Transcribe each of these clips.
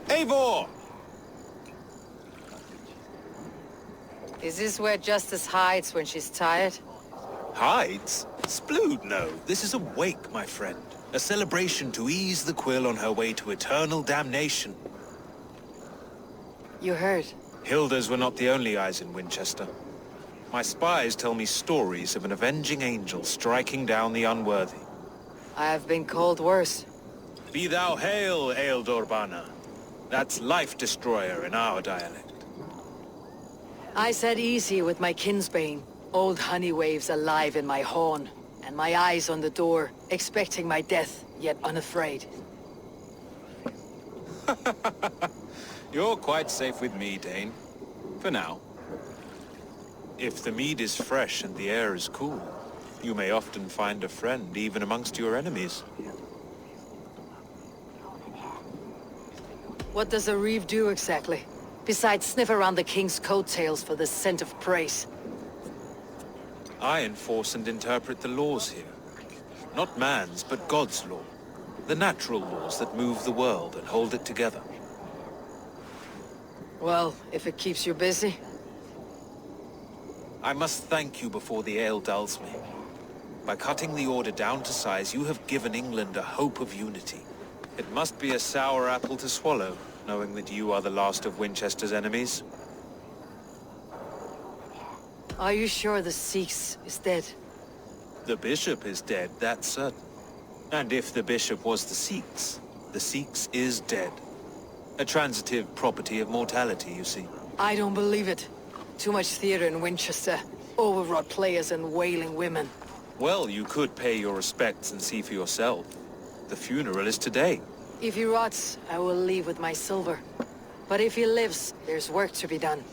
Eivor! Is this where Justice hides when she's tired? Hides? Splood, no. This is a wake, my friend. A celebration to ease the quill on her way to eternal damnation. You heard. Hilda's were not the only eyes in Winchester. My spies tell me stories of an avenging angel striking down the unworthy. I have been called worse. Be thou hail, Ealdorbanna. That's Life Destroyer in our dialect. I said easy with my kinsbane. Old honey waves alive in my horn, and my eyes on the door, expecting my death, yet unafraid. You're quite safe with me, Dane. For now. If the mead is fresh and the air is cool, you may often find a friend even amongst your enemies. What does a reeve do exactly? Besides sniff around the king's coattails for the scent of praise. I enforce and interpret the laws here. Not man's, but God's law. The natural laws that move the world and hold it together. Well, if it keeps you busy. I must thank you before the ale dulls me. By cutting the order down to size, you have given England a hope of unity. It must be a sour apple to swallow, knowing that you are the last of Winchester's enemies. Are you sure the Sikhs is dead? The bishop is dead, that's certain. And if the bishop was the Sikhs is dead. A transitive property of mortality, you see. I don't believe it. Too much theater in Winchester. Overwrought players and wailing women. Well, you could pay your respects and see for yourself. The funeral is today. If he rots, I will leave with my silver. But if he lives, there's work to be done.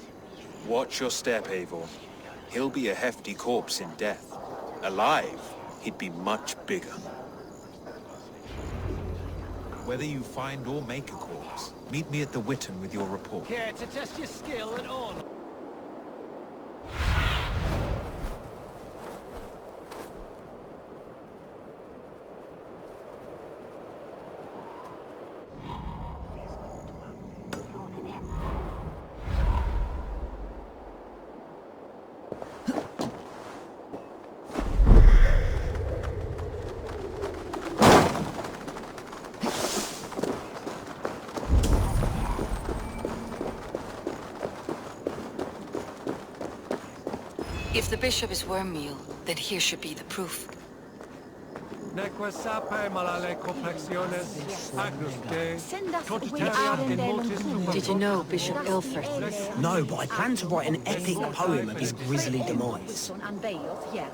Watch your step, Eivor. He'll be a hefty corpse in death. Alive, he'd be much bigger. Whether you find or make a corpse, meet me at the Witten with your report. Care to test your skill at all? If the bishop is wormmeal, then here should be the proof. Did you know Bishop Ilfrith? No, but I plan to write an epic poem of his grisly demise.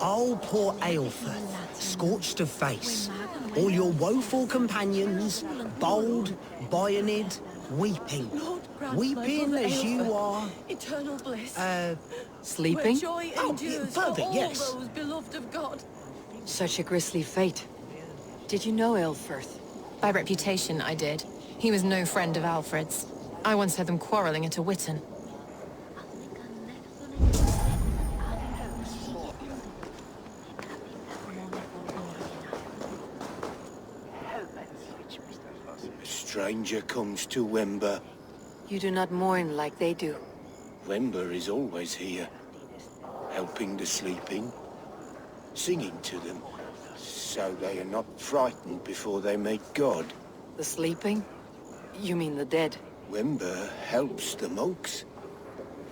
Oh, poor Aelfrith, scorched of face. All your woeful companions, bold, Bionid, weeping. Weeping as you are... Eternal bliss. Sleeping? Oh, perfect, yes. Beloved of God. Such a grisly fate. Did you know Ilfrith? By reputation, I did. He was no friend of Alfred's. I once heard them quarreling at a Witten. A stranger comes to Wember. You do not mourn like they do. Wember is always here, helping the sleeping, singing to them, so they are not frightened before they meet God. The sleeping? You mean the dead? Wember helps the monks.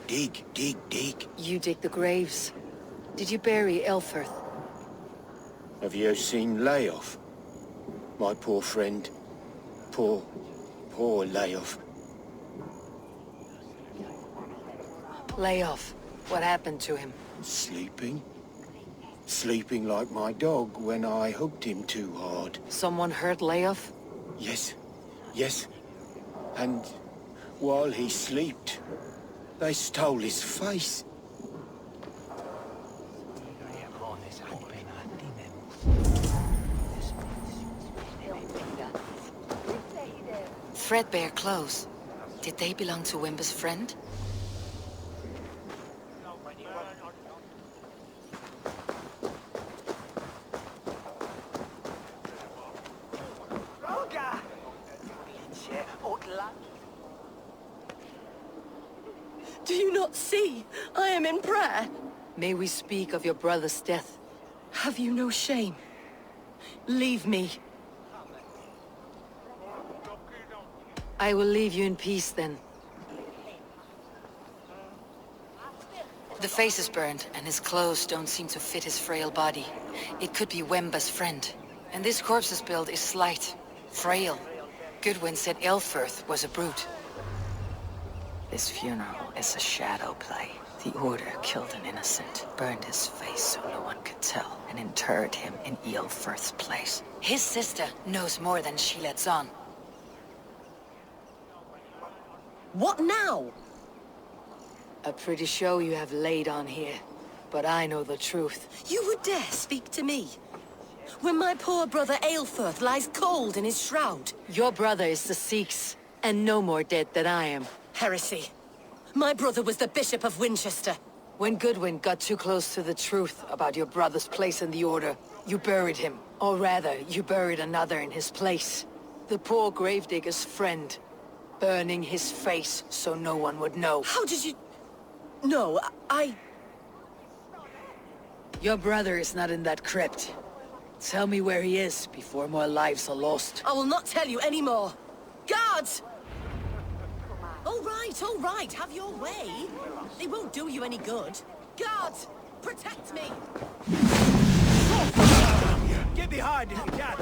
Dig, dig, dig. You dig the graves. Did you bury Elfrith? Have you seen Layoff? My poor friend. Poor Layoff. Lay off. What happened to him? Sleeping? Sleeping like my dog when I hugged him too hard. Someone hurt Layoff? Yes. And while he slept, they stole his face. Threadbare clothes. Did they belong to Wimber's friend? Do you not see? I am in prayer. May we speak of your brother's death? Have you no shame? Leave me. I will leave you in peace then. The face is burned, and his clothes don't seem to fit his frail body. It could be Wemba's friend. And this corpse's build is slight, frail. Goodwin said Elfirth was a brute. This funeral is a shadow play. The Order killed an innocent, burned his face so no one could tell, and interred him in Elfirth's place. His sister knows more than she lets on. What now? A pretty show you have laid on here, but I know the truth. You would dare speak to me? When my poor brother Aelfirth lies cold in his shroud. Your brother is the Sikhs, and no more dead than I am. Heresy. My brother was the Bishop of Winchester. When Goodwin got too close to the truth about your brother's place in the Order, you buried him. Or rather, you buried another in his place. The poor gravedigger's friend. Burning his face so no one would know. How did you... No, I... Your brother is not in that crypt. Tell me where he is before more lives are lost. I will not tell you any more. Guards! All right, have your way. They won't do you any good. Guards, protect me! Get behind if you can.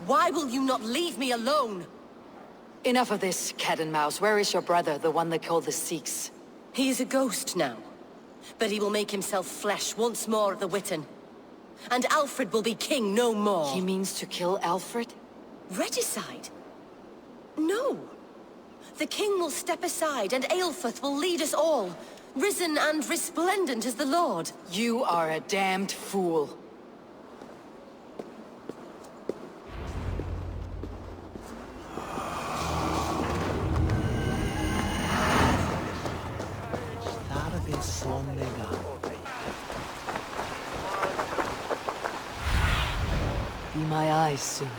Why will you not leave me alone? Enough of this, cat and mouse. Where is your brother, the one they call the Sikhs? He is a ghost now. But he will make himself flesh once more at the Witten. And Alfred will be king no more. He means to kill Alfred? Regicide? No. The king will step aside and Aelfirth will lead us all. Risen and resplendent as the Lord. You are a damned fool. Be my eyes, Sunan.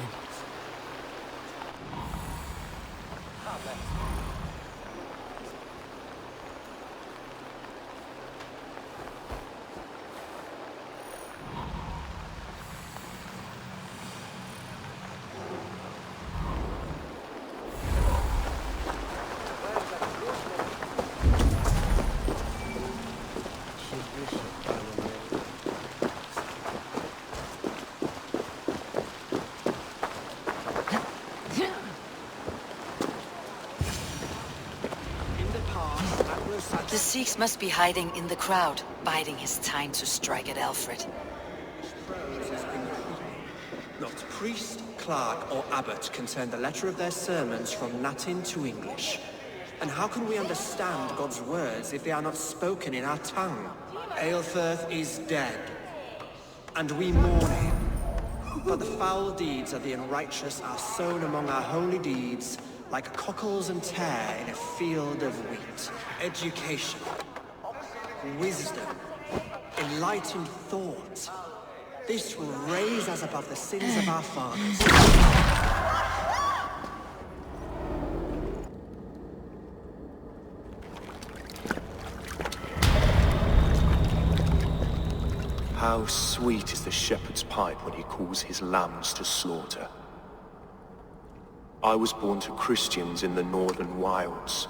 The Sikhs must be hiding in the crowd, biding his time to strike at Alfred. Not priest, clerk, or abbot can turn the letter of their sermons from Latin to English. And how can we understand God's words if they are not spoken in our tongue? Aelfirth is dead, and we mourn him. But the foul deeds of the unrighteous are sown among our holy deeds, like cockles and tare in a field of wheat. Education, wisdom, enlightened thought. This will raise us above the sins of our fathers. How sweet is the shepherd's pipe when he calls his lambs to slaughter. I was born to Christians in the northern wilds.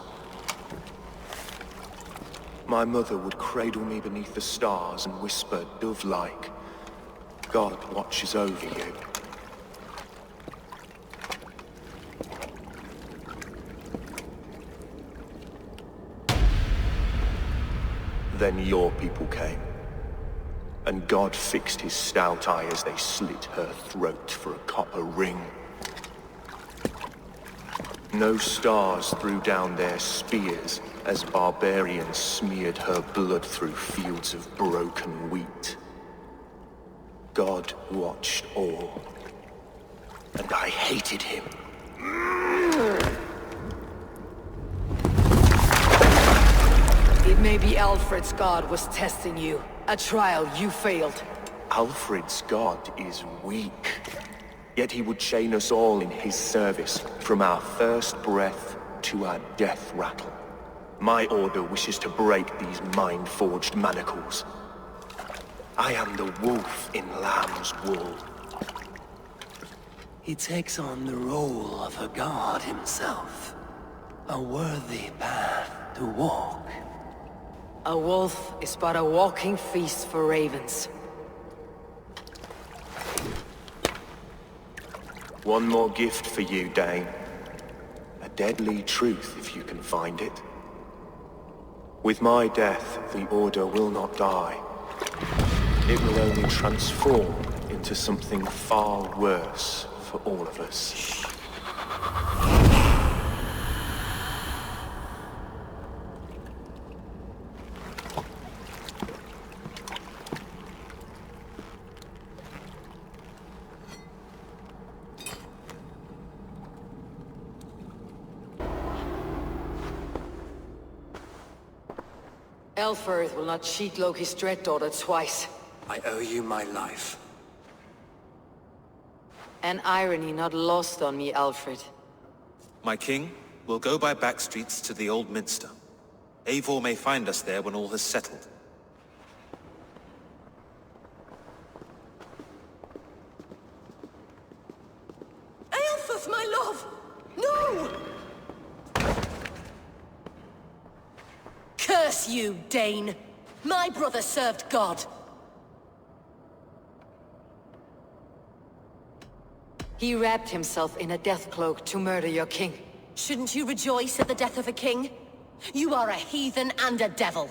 My mother would cradle me beneath the stars and whisper, dove-like, God watches over you. Then your people came, and God fixed his stout eye as they slit her throat for a copper ring. No stars threw down their spears as barbarians smeared her blood through fields of broken wheat. God watched all, and I hated him. It may be Alfred's god was testing you. A trial you failed. Alfred's god is weak. Yet he would chain us all in his service, from our first breath to our death rattle. My order wishes to break these mind-forged manacles. I am the wolf in lamb's wool. He takes on the role of a god himself. A worthy path to walk. A wolf is but a walking feast for ravens. One more gift for you, Dane. A deadly truth, if you can find it. With my death, the Order will not die. It will only transform into something far worse for all of us. Elfirth will not cheat Loki's dread daughter twice. I owe you my life. An irony not lost on me, Alfred. My king, we'll go by back streets to the Old Minster. Eivor may find us there when all has settled. Aelfirth, my love! No! Curse you, Dane! My brother served God. He wrapped himself in a death cloak to murder your king. Shouldn't you rejoice at the death of a king? You are a heathen and a devil.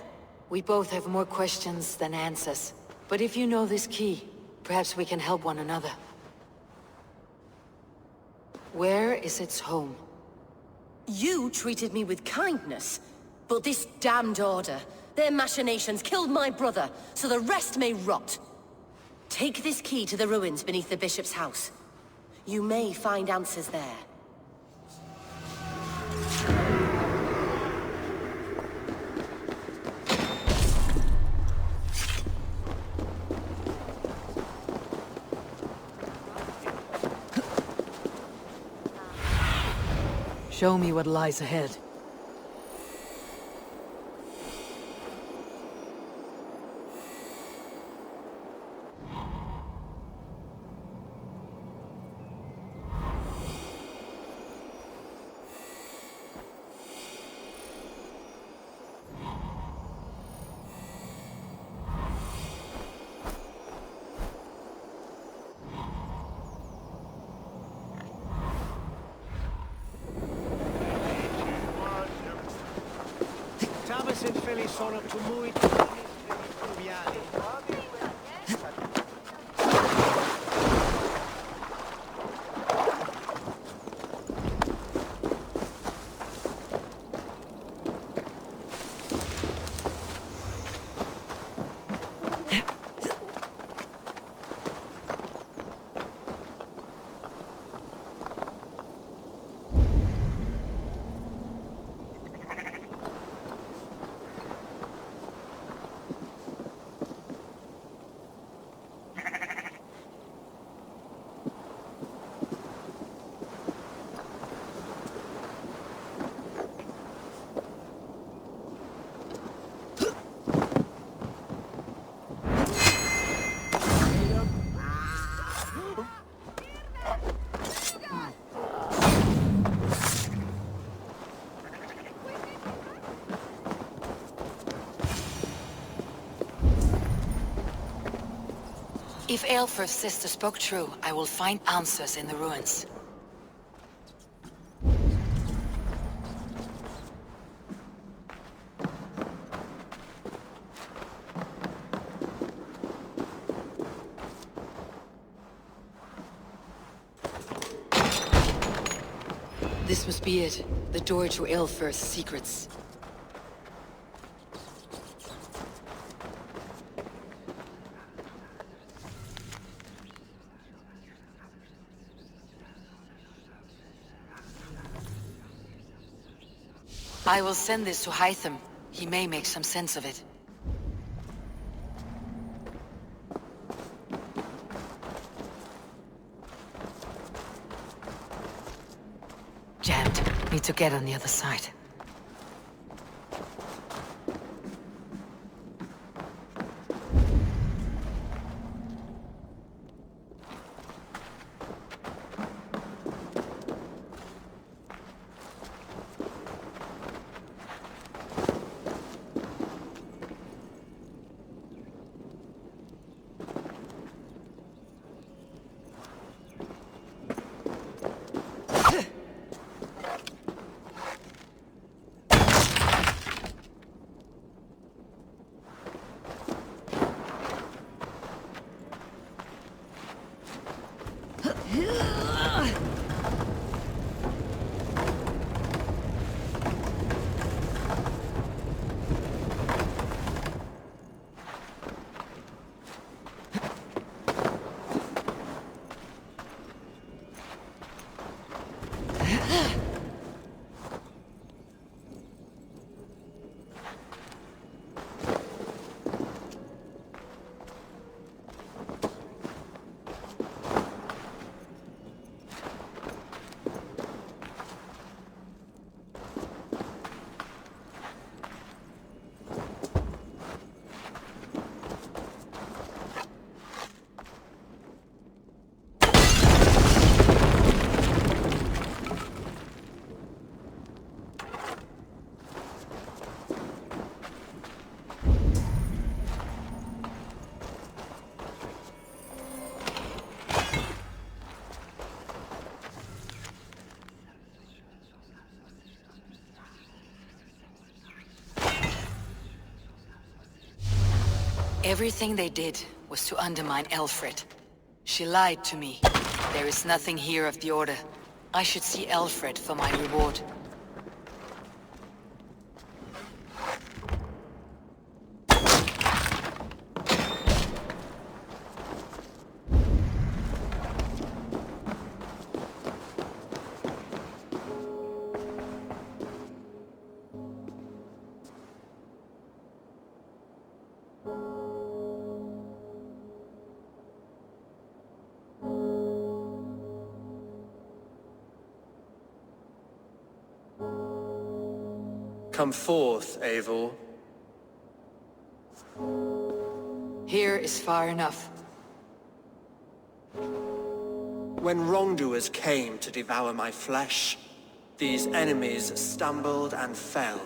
We both have more questions than answers. But if you know this key, perhaps we can help one another. Where is its home? You treated me with kindness, but this damned Order, their machinations killed my brother, so the rest may rot. Take this key to the ruins beneath the Bishop's house. You may find answers there. Show me what lies ahead. Sono tumuli fluviali. If Aelfirth's sister spoke true, I will find answers in the ruins. This must be it. The door to Aelfirth's secrets. I will send this to Hytham. He may make some sense of it. Jammed. Need to get on the other side. Everything they did was to undermine Aelfried. She lied to me. There is nothing here of the Order. I should see Aelfried for my reward. Come forth, Eivor. Here is far enough. When wrongdoers came to devour my flesh, these enemies stumbled and fell.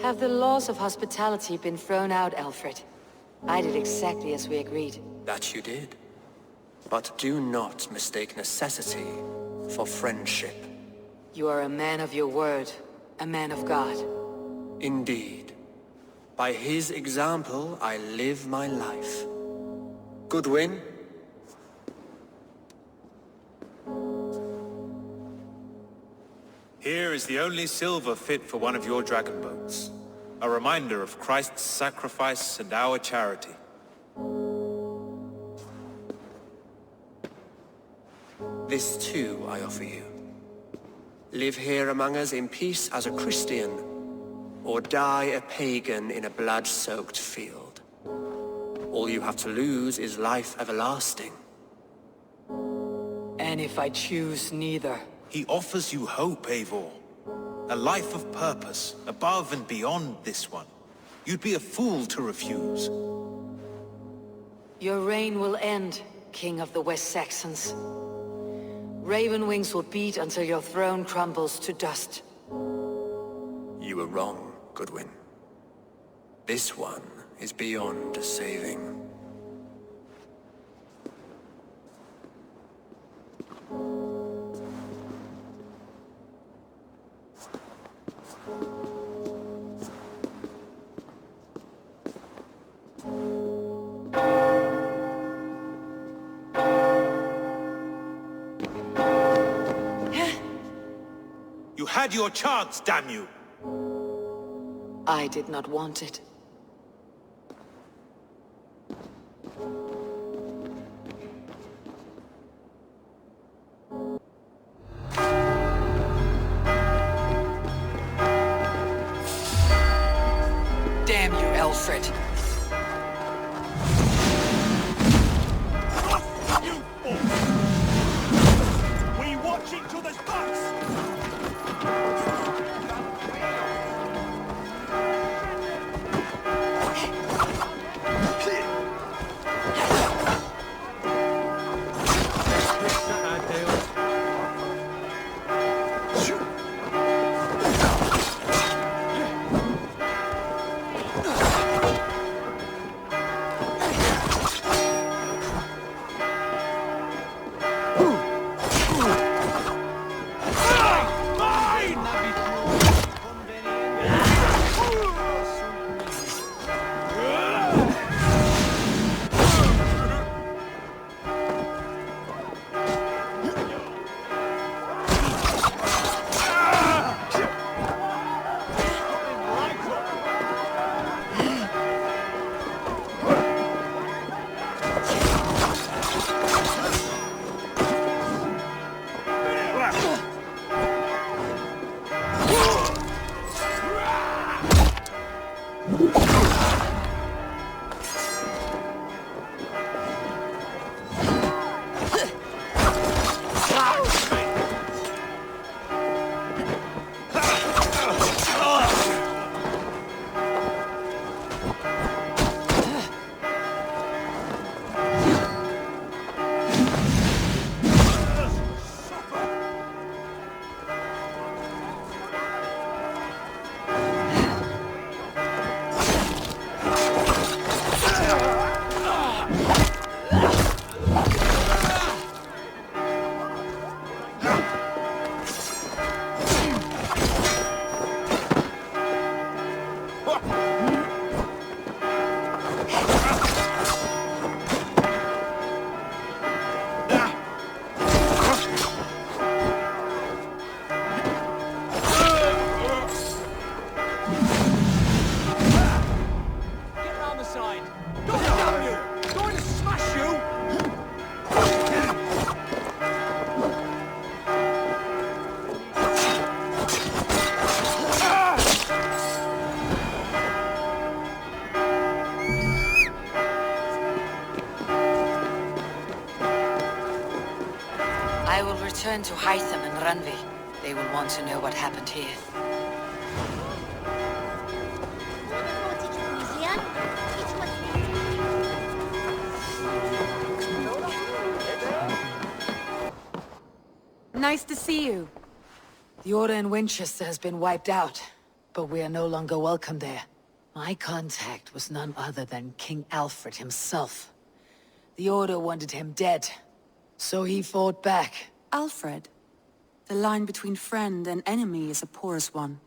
Have the laws of hospitality been thrown out, Aelfried? I did exactly as we agreed. That you did. But do not mistake necessity for friendship. You are a man of your word, a man of God. Indeed. By his example, I live my life. Goodwin? Here is the only silver fit for one of your dragon boats. A reminder of Christ's sacrifice and our charity. This too I offer you. Live here among us in peace as a Christian, or die a pagan in a blood-soaked field. All you have to lose is life everlasting. And if I choose neither? He offers you hope, Eivor. A life of purpose, above and beyond this one. You'd be a fool to refuse. Your reign will end, King of the West Saxons. Raven wings will beat until your throne crumbles to dust. You were wrong, Goodwin. This one is beyond saving. You had your chance, damn you! I did not want it. Damn you, Alfred. We watch each other's backs! I will return to Hytham and Randvi. They will want to know what happened here. Nice to see you. The Order in Winchester has been wiped out, but we are no longer welcome there. My contact was none other than King Alfred himself. The Order wanted him dead, so he fought back. Alfred, the line between friend and enemy is a porous one.